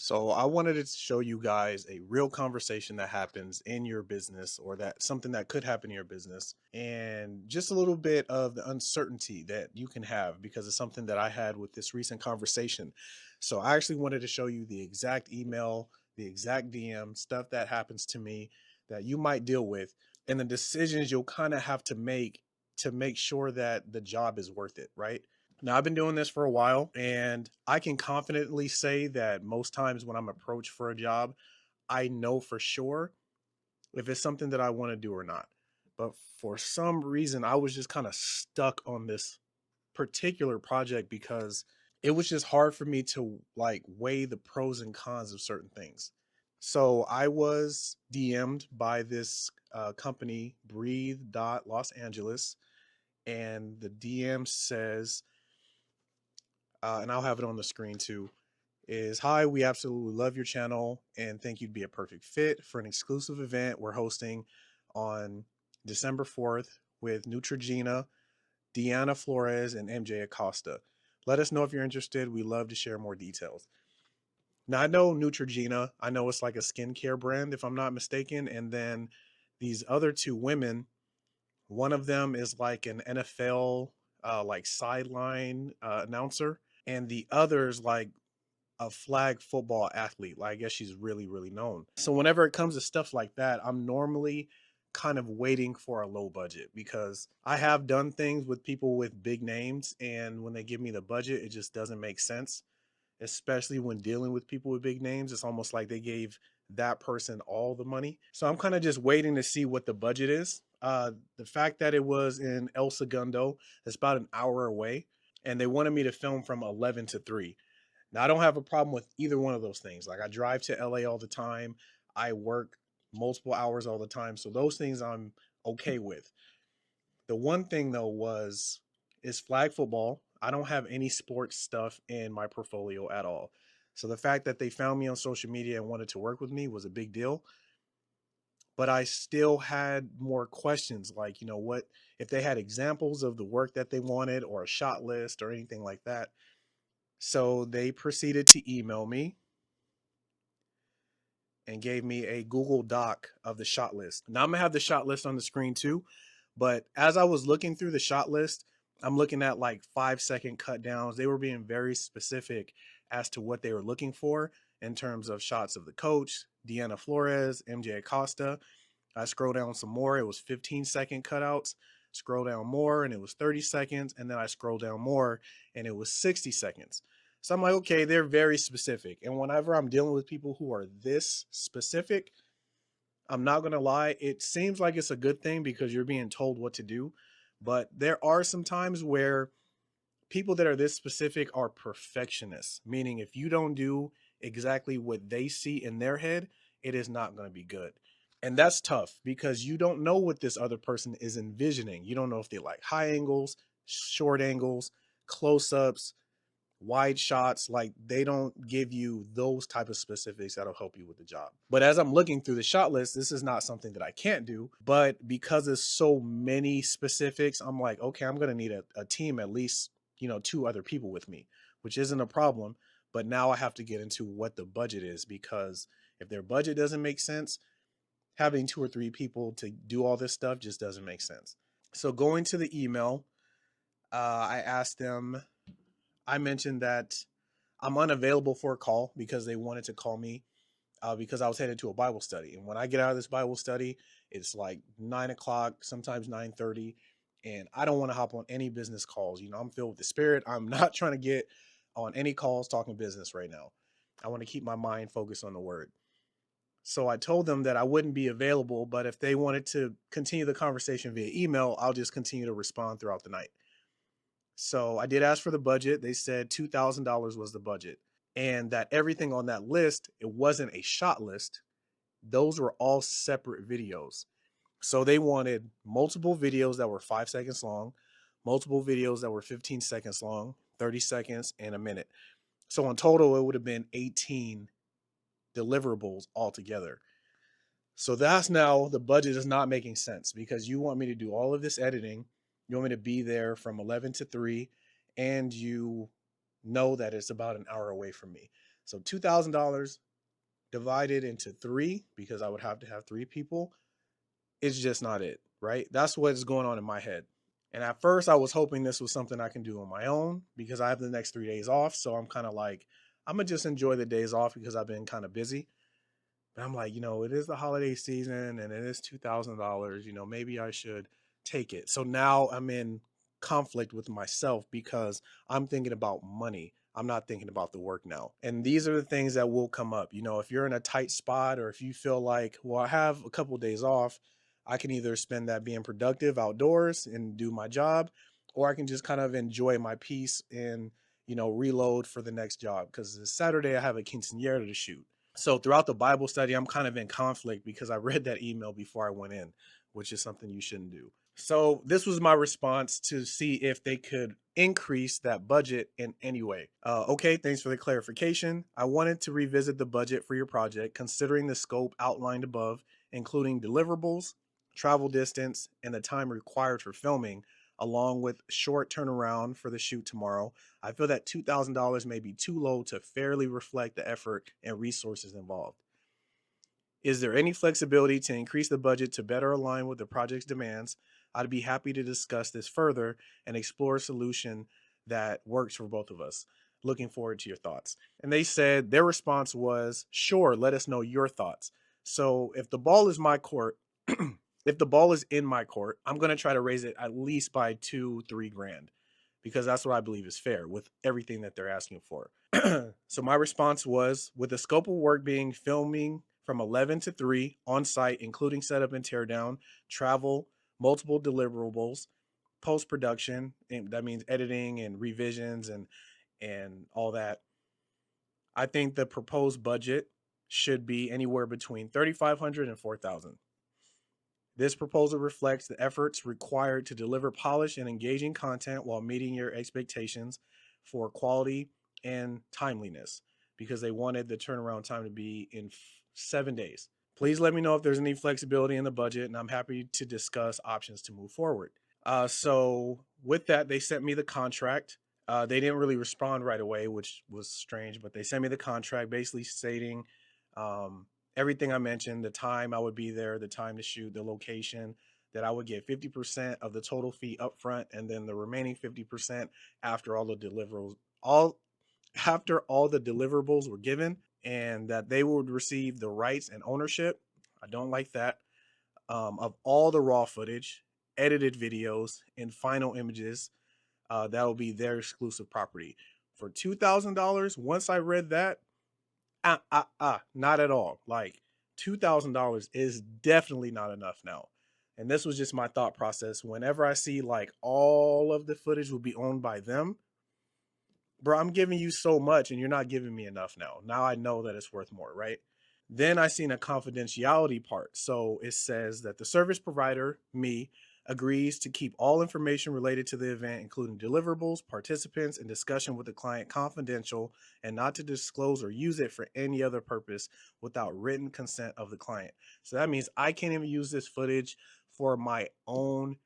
So I wanted to show you guys a real conversation that happens in your business or that something that could happen in your business and just a little bit of the uncertainty that you can have because of something that I had with this recent conversation. So I actually wanted to show you the exact email, the exact DM, stuff that happens to me that you might deal with and the decisions you'll kind of have to make sure that the job is worth it, right? Now, I've been doing this for a while, and I can confidently say that most times when I'm approached for a job, I know for sure if it's something that I want to do or not. But for some reason, I was just kind of stuck on this particular project because it was just hard for me to like weigh the pros and cons of certain things. So I was DM'd by this company, Breathe Los Angeles, and the DM says, and I'll have it on the screen too, is hi, we absolutely love your channel and think you'd be a perfect fit for an exclusive event we're hosting on December 4th with Neutrogena, Deanna Flores, and MJ Acosta. Let us know if you're interested. We love to share more details. Now, I know Neutrogena. I know it's like a skincare brand, if I'm not mistaken. And then these other two women, one of them is like an NFL like sideline announcer, and the other's like a flag football athlete. Like, I guess she's really, really known. So whenever it comes to stuff like that, I'm normally kind of waiting for a low budget because I have done things with people with big names, and when they give me the budget, it just doesn't make sense. Especially when dealing with people with big names, it's almost like they gave that person all the money. So I'm kind of just waiting to see what the budget is. The fact that it was in El Segundo, it's about an hour away, and they wanted me to film from 11 to 3. Now, I don't have a problem with either one of those things. Like, I drive to LA all the time. I work multiple hours all the time. So those things I'm okay with. The one thing though was is flag football. I don't have any sports stuff in my portfolio at all. So the fact that they found me on social media and wanted to work with me was a big deal. But I still had more questions like, what if they had examples of the work that they wanted or a shot list or anything like that. So they proceeded to email me and gave me a Google Doc of the shot list. Now I'm gonna have the shot list on the screen too, but as I was looking through the shot list, I'm looking at like 5-second cut downs. They were being very specific as to what they were looking for in terms of shots of the coach, Deanna Flores, MJ Acosta. I scroll down some more, it was 15-second cutouts. Scroll down more and it was 30 seconds. And then I scroll down more and it was 60 seconds. So I'm like, okay, they're very specific. And whenever I'm dealing with people who are this specific, I'm not going to lie, it seems like it's a good thing because you're being told what to do. But there are some times where people that are this specific are perfectionists, meaning if you don't do exactly what they see in their head, it is not going to be good. And that's tough because you don't know what this other person is envisioning. You don't know if they like high angles, short angles, close ups, wide shots. Like, they don't give you those type of specifics that'll help you with the job. But as I'm looking through the shot list, this is not something that I can't do. But because there's so many specifics, I'm like, okay, I'm going to need a team, at least, two other people with me, which isn't a problem. But now I have to get into what the budget is, because if their budget doesn't make sense, having two or three people to do all this stuff just doesn't make sense. So going to the email, I asked them, I mentioned that I'm unavailable for a call because they wanted to call me because I was headed to a Bible study. And when I get out of this Bible study, it's like 9 o'clock, sometimes 9:30. And I don't want to hop on any business calls. I'm filled with the Spirit. I'm not trying to get on any calls talking business right now. I want to keep my mind focused on the word. So I told them that I wouldn't be available, but if they wanted to continue the conversation via email, I'll just continue to respond throughout the night. So I did ask for the budget. They said $2,000 was the budget, and that everything on that list, it wasn't a shot list. Those were all separate videos. So they wanted multiple videos that were 5 seconds long, multiple videos that were 15 seconds long, 30 seconds, and a minute. So in total, it would have been 18 deliverables altogether. So that's now the budget is not making sense because you want me to do all of this editing. You want me to be there from 11 to 3, and you know that it's about an hour away from me. So $2,000 divided into three, because I would have to have three people, is just not it, right? That's what's going on in my head. And at first, I was hoping this was something I can do on my own because I have the next 3 days off. So I'm kind of like, I'm going to just enjoy the days off because I've been kind of busy. But I'm like, it is the holiday season and it is $2,000. Maybe I should take it. So now I'm in conflict with myself because I'm thinking about money. I'm not thinking about the work now. And these are the things that will come up. If you're in a tight spot or if you feel like, well, I have a couple of days off, I can either spend that being productive outdoors and do my job, or I can just kind of enjoy my peace and, reload for the next job. Because this Saturday I have a quinceanera to shoot. So throughout the Bible study, I'm kind of in conflict because I read that email before I went in, which is something you shouldn't do. So this was my response to see if they could increase that budget in any way. Okay, thanks for the clarification. I wanted to revisit the budget for your project, considering the scope outlined above, including deliverables, travel distance, and the time required for filming, along with short turnaround for the shoot tomorrow. I feel that $2,000 may be too low to fairly reflect the effort and resources involved. Is there any flexibility to increase the budget to better align with the project's demands? I'd be happy to discuss this further and explore a solution that works for both of us. Looking forward to your thoughts. And they said their response was, sure, let us know your thoughts. So if the ball is my court, if the ball is in my court, I'm going to try to raise it at least by 2-3 grand because that's what I believe is fair with everything that they're asking for. So my response was, with the scope of work being filming from 11 to 3 on site, including setup and teardown, travel, multiple deliverables, post production, and that means editing and revisions and all that. I think the proposed budget should be anywhere between 3,500 and 4,000. This proposal reflects the efforts required to deliver polished and engaging content while meeting your expectations for quality and timeliness, because they wanted the turnaround time to be in 7 days. Please let me know if there's any flexibility in the budget, and I'm happy to discuss options to move forward. So with that, they sent me the contract. They didn't really respond right away, which was strange, but they sent me the contract basically stating um, everything I mentioned, the time I would be there, the time to shoot, the location, that I would get 50% of the total fee up front, and then the remaining 50% after all the deliverables, all after all the deliverables were given, and that they would receive the rights and ownership. I don't like that. Of all the raw footage, edited videos, and final images, that will be their exclusive property. For $2,000, once I read that, not at all. Like $2,000 is definitely not enough now. And this was just my thought process. Whenever I see like all of the footage will be owned by them, bro, I'm giving you so much and you're not giving me enough now. Now I know that it's worth more, right? Then I seen a confidentiality part. So it says that the service provider, me, agrees to keep all information related to the event, including deliverables, participants, and discussion with the client, confidential, and not to disclose or use it for any other purpose without written consent of the client. So that means I can't even use this footage for my own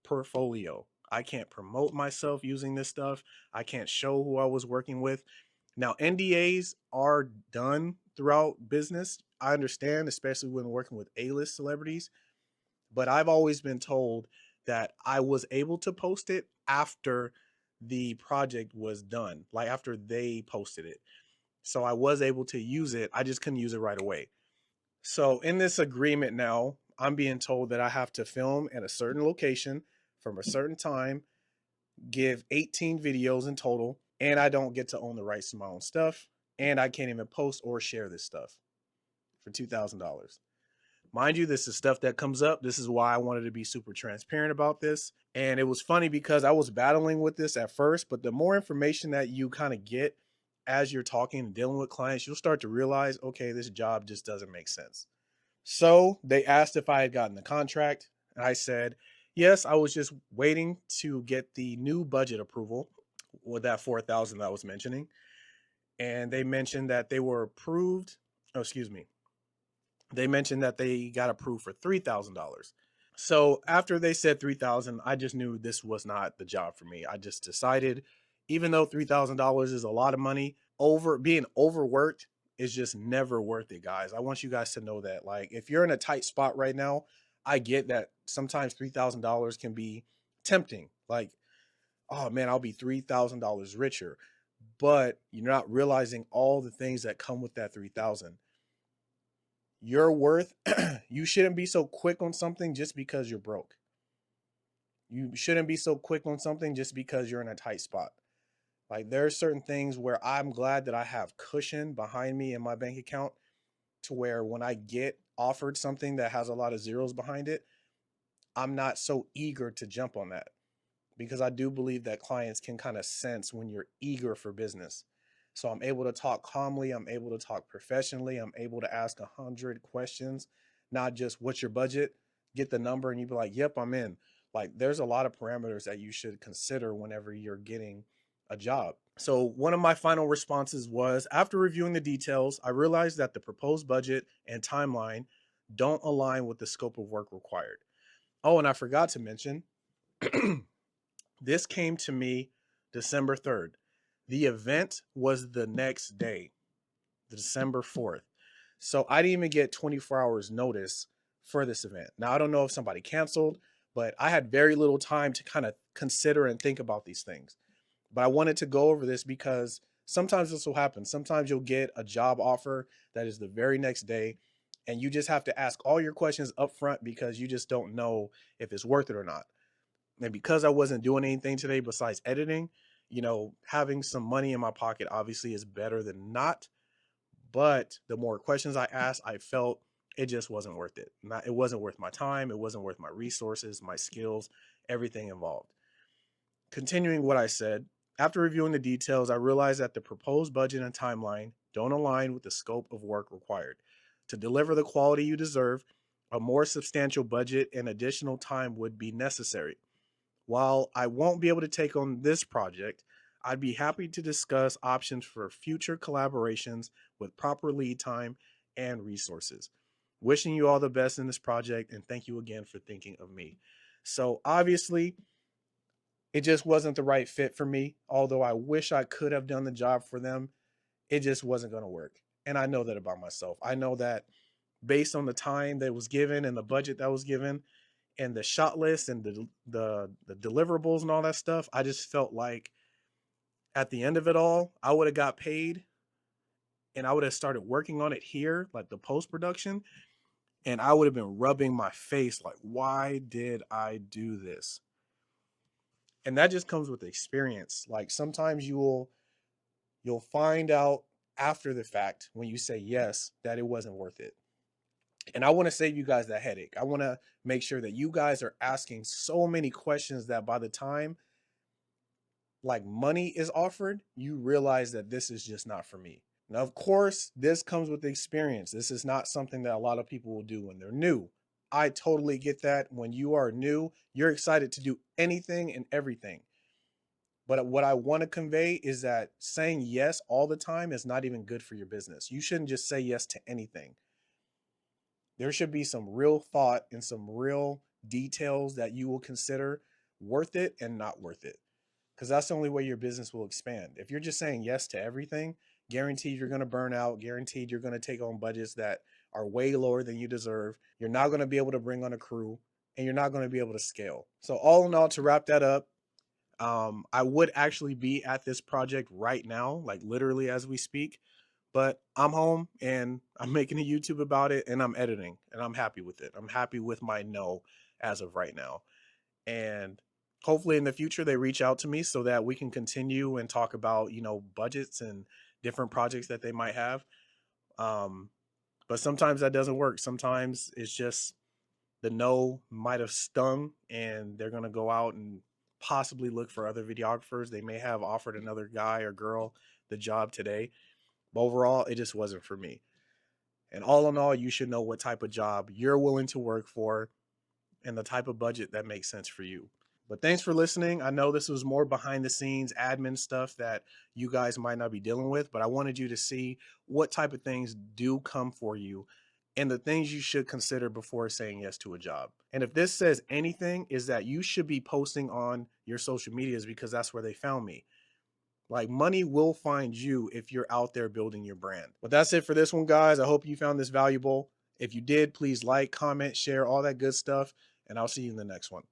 portfolio. I can't promote myself using this stuff. I can't show who I was working with. Now, NDAs are done throughout business. I understand, especially when working with A-list celebrities, but I've always been told that I was able to post it after the project was done, like after they posted it. So I was able to use it. I just couldn't use it right away. So in this agreement now, I'm being told that I have to film at a certain location from a certain time, give 18 videos in total, and I don't get to own the rights to my own stuff, and I can't even post or share this stuff for $2,000. Mind you, this is stuff that comes up. This is why I wanted to be super transparent about this. And it was funny because I was battling with this at first, but the more information that you kind of get as you're talking and dealing with clients, you'll start to realize, okay, this job just doesn't make sense. So they asked if I had gotten the contract, and I said, yes, I was just waiting to get the new budget approval with that 4,000 that I was mentioning. And they mentioned that they were approved. Oh, excuse me. They mentioned that they got approved for $3,000. So after they said 3,000, I just knew this was not the job for me. I just decided, even though $3,000 is a lot of money, being overworked is just never worth it, guys. I want you guys to know that. Like, if you're in a tight spot right now, I get that sometimes $3,000 can be tempting. Like, oh man, I'll be $3,000 richer. But you're not realizing all the things that come with that 3,000. Your worth, you shouldn't be so quick on something just because you're broke. You shouldn't be so quick on something just because you're in a tight spot. Like, there are certain things where I'm glad that I have cushion behind me in my bank account, to where when I get offered something that has a lot of zeros behind it, I'm not so eager to jump on that, because I do believe that clients can kind of sense when you're eager for business. So I'm able to talk calmly, I'm able to talk professionally, I'm able to ask 100 questions, not just what's your budget, get the number and you be like, yep, I'm in. Like, there's a lot of parameters that you should consider whenever you're getting a job. So one of my final responses was, after reviewing the details, I realized that the proposed budget and timeline don't align with the scope of work required. Oh, and I forgot to mention, this came to me December 3rd. The event was the next day, December 4th. So I didn't even get 24 hours notice for this event. Now, I don't know if somebody canceled, but I had very little time to kind of consider and think about these things. But I wanted to go over this because sometimes this will happen. Sometimes you'll get a job offer that is the very next day, and you just have to ask all your questions up front because you just don't know if it's worth it or not. And because I wasn't doing anything today besides editing, having some money in my pocket obviously is better than not. But the more questions I asked, I felt it just wasn't worth it. It wasn't worth my time. It wasn't worth my resources, my skills, everything involved. Continuing what I said, after reviewing the details, I realized that the proposed budget and timeline don't align with the scope of work required. To deliver the quality you deserve, a more substantial budget and additional time would be necessary. While I won't be able to take on this project, I'd be happy to discuss options for future collaborations with proper lead time and resources. Wishing you all the best in this project, and thank you again for thinking of me. So obviously, it just wasn't the right fit for me. Although I wish I could have done the job for them, it just wasn't going to work. And I know that about myself. I know that based on the time that was given and the budget that was given and the shot list and the deliverables and all that stuff, I just felt like at the end of it all, I would have got paid and I would have started working on it here, like the post production, and I would have been rubbing my face like, why did I do this? And that just comes with experience. Like, sometimes you'll find out after the fact, when you say yes, that it wasn't worth it. And I want to save you guys that headache. I want to make sure that you guys are asking so many questions that by the time like money is offered, you realize that this is just not for me. Now, of course, this comes with experience. This is not something that a lot of people will do when they're new. I totally get that. When you are new, you're excited to do anything and everything. But what I want to convey is that saying yes all the time is not even good for your business. You shouldn't just say yes to anything. There should be some real thought and some real details that you will consider worth it and not worth it. Because that's the only way your business will expand. If you're just saying yes to everything, guaranteed you're going to burn out, guaranteed you're going to take on budgets that are way lower than you deserve. You're not going to be able to bring on a crew, and you're not going to be able to scale. So all in all, to wrap that up, I would actually be at this project right now, like literally as we speak, but I'm home and I'm making a YouTube about it and I'm editing and I'm happy with it. I'm happy with my no as of right now. And hopefully in the future they reach out to me so that we can continue and talk about, budgets and different projects that they might have. Um, but sometimes that doesn't work. Sometimes it's just the no might have stung and they're going to go out and possibly look for other videographers. They may have offered another guy or girl the job today, but overall it just wasn't for me. And all in all, you should know what type of job you're willing to work for and the type of budget that makes sense for you. But thanks for listening. I know this was more behind the scenes admin stuff that you guys might not be dealing with, but I wanted you to see what type of things do come for you and the things you should consider before saying yes to a job. And if this says anything, is that you should be posting on your social medias because that's where they found me. Like money will find you if you're out there building your brand. But that's it for this one, guys. I hope you found this valuable. If you did, please like, comment, share, all that good stuff. And I'll see you in the next one.